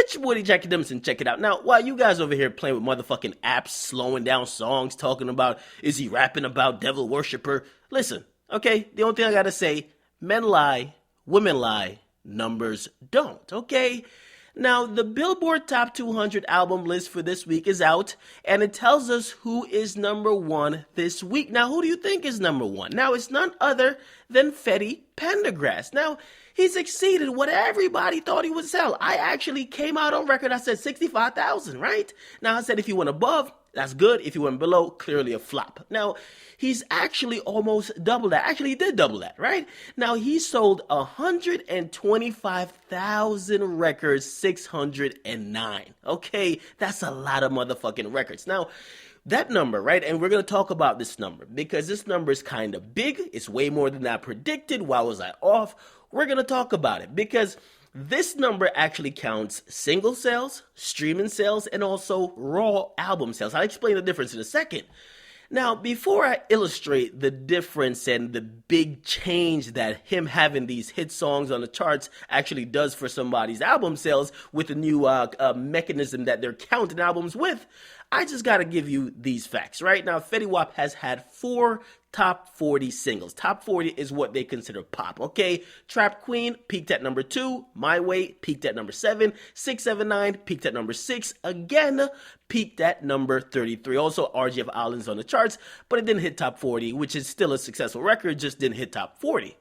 It's your boy DJ Akademiks, and check it out. Now, while you guys over here playing with motherfucking apps, slowing down songs, talking about, is he rapping about devil worshiper? Listen, okay? The only thing I gotta say, men lie, women lie, numbers don't, okay? Now, the Billboard Top 200 album list for this week is out, and it tells us who is number one this week. Now, who do you think is number one? Now, it's none other than Fetty Pendergrass. Now, he's exceeded what everybody thought he would sell. I actually came out on record, I said 65,000, right? Now, I said if he went above, that's good. If he went below, clearly a flop. Now, he's actually almost double that. Actually, he did double that, right? Now, he sold 125,000 records, 609. Okay, that's a lot of motherfucking records. Now, that number, right? And we're going to talk about this number because this number is kind of big. It's way more than I predicted. Why was I off? We're going to talk about it because this number actually counts single sales, streaming sales, and also raw album sales. I'll explain the difference in a second. Now, before I illustrate the difference and the big change that him having these hit songs on the charts actually does for somebody's album sales with the new mechanism that they're counting albums with, I just got to give you these facts, right? Now, Fetty Wap has had 4 top 40 singles. Top 40 is what they consider pop, okay? Trap Queen peaked at number 2. My Way peaked at number 7. 679 peaked at number 6. Again, peaked at number 33. Also, RGF Islands on the charts, but it didn't hit top 40, which is still a successful record, just didn't hit top 40.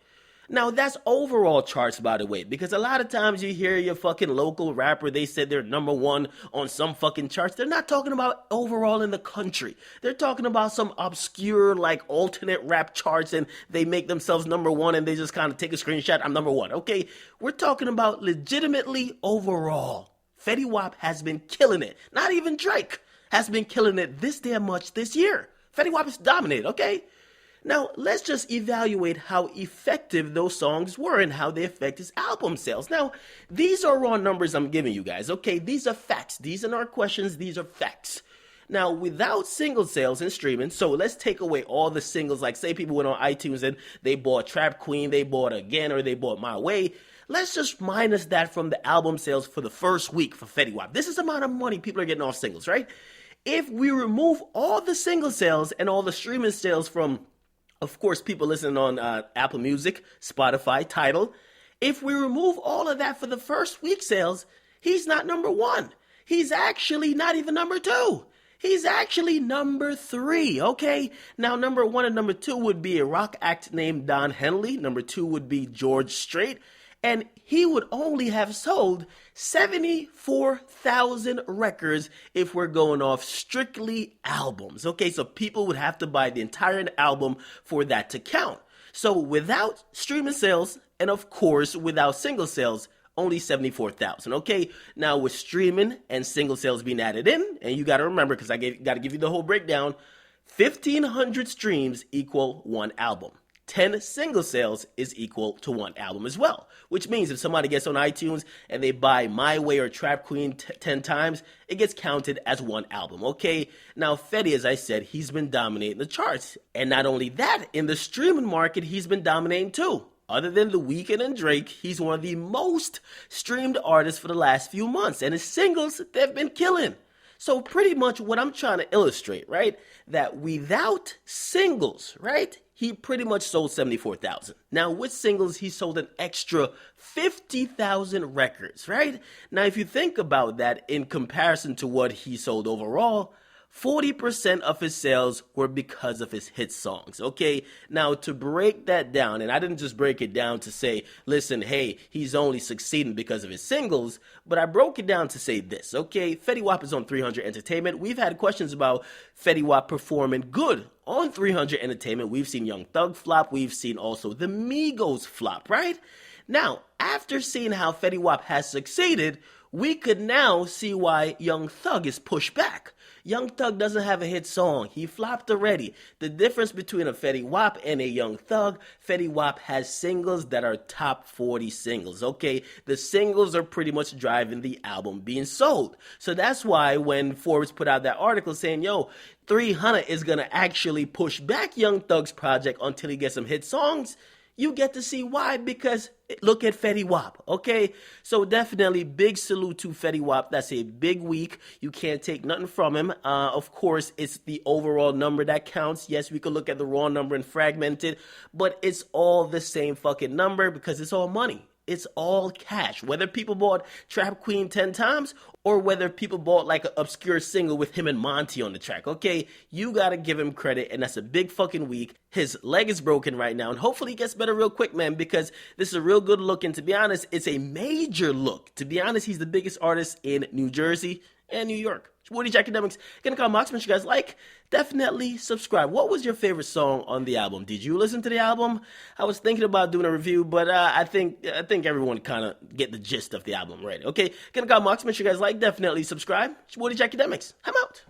Now, that's overall charts, by the way, because a lot of times you hear your fucking local rapper, they said they're number one on some fucking charts. They're not talking about overall in the country. They're talking about some obscure, like, alternate rap charts, and they make themselves number one, and they just kind of take a screenshot, I'm number one, okay? We're talking about legitimately overall. Fetty Wap has been killing it. Not even Drake has been killing it this damn much this year. Fetty Wap is dominated, okay? Now, let's just evaluate how effective those songs were and how they affect his album sales. Now, these are raw numbers I'm giving you guys, okay? These are facts. These are not questions. These are facts. Now, without single sales and streaming, so let's take away all the singles, like say people went on iTunes and they bought Trap Queen, they bought Again, or they bought My Way. Let's just minus that from the album sales for the first week for Fetty Wap. This is the amount of money people are getting off singles, right? If we remove all the single sales and all the streaming sales from, of course, people listening on Apple Music, Spotify, Tidal. If we remove all of that for the first week sales, he's not number one. He's actually not even number 2. He's actually number 3, okay? Now, number 1 and number 2 would be a rock act named Don Henley. Number 2 would be George Strait. And he would only have sold 74,000 records if we're going off strictly albums. Okay, so people would have to buy the entire album for that to count. So without streaming sales, and of course without single sales, only 74,000. Okay, now with streaming and single sales being added in, and you got to remember, because I got to give you the whole breakdown, 1,500 streams equal 1 album. 10 single sales is equal to 1 album as well, which means if somebody gets on iTunes and they buy My Way or Trap Queen 10 times, it gets counted as 1 album, okay? Now, Fetty, as I said, he's been dominating the charts. And not only that, in the streaming market, he's been dominating too. Other than The Weeknd and Drake, he's one of the most streamed artists for the last few months. And his singles, they've been killing. So pretty much what I'm trying to illustrate, right, that without singles, right, he pretty much sold 74,000. Now, with singles, he sold an extra 50,000 records, right? Now, if you think about that in comparison to what he sold overall, 40% of his sales were because of his hit songs, okay? Now, to break that down, and I didn't just break it down to say, listen, hey, he's only succeeding because of his singles, but I broke it down to say this, okay? Fetty Wap is on 300 Entertainment. We've had questions about Fetty Wap performing good on 300 Entertainment. We've seen Young Thug flop. We've seen also the Migos flop, right? Now, after seeing how Fetty Wap has succeeded, we could now see why Young Thug is pushed back. Young Thug doesn't have a hit song. He flopped already. The difference between a Fetty Wap and a Young Thug, Fetty Wap has singles that are top 40 singles, okay? The singles are pretty much driving the album being sold. So that's why when Forbes put out that article saying, yo, 300 is going to actually push back Young Thug's project until he gets some hit songs, you get to see why, because look at Fetty Wap, okay? So definitely big salute to Fetty Wap. That's a big week. You can't take nothing from him. Of course, it's the overall number that counts. Yes, we could look at the raw number and fragment it, but it's all the same fucking number because it's all money. It's all cash. Whether people bought Trap Queen 10 times or whether people bought like an obscure single with him and Monty on the track, okay? You gotta give him credit, and that's a big fucking week. His leg is broken right now, and hopefully he gets better real quick, man, because this is a real good look, and to be honest, it's a major look. To be honest, he's the biggest artist in New Jersey and New York. Woody Academics, gonna come box. Make sure you guys like, definitely subscribe. What was your favorite song on the album? Did you listen to the album? I was thinking about doing a review, but I think everyone kind of get the gist of the album, right? Okay, gonna come box. Make sure you guys like, definitely subscribe. Woody Academics, I'm out.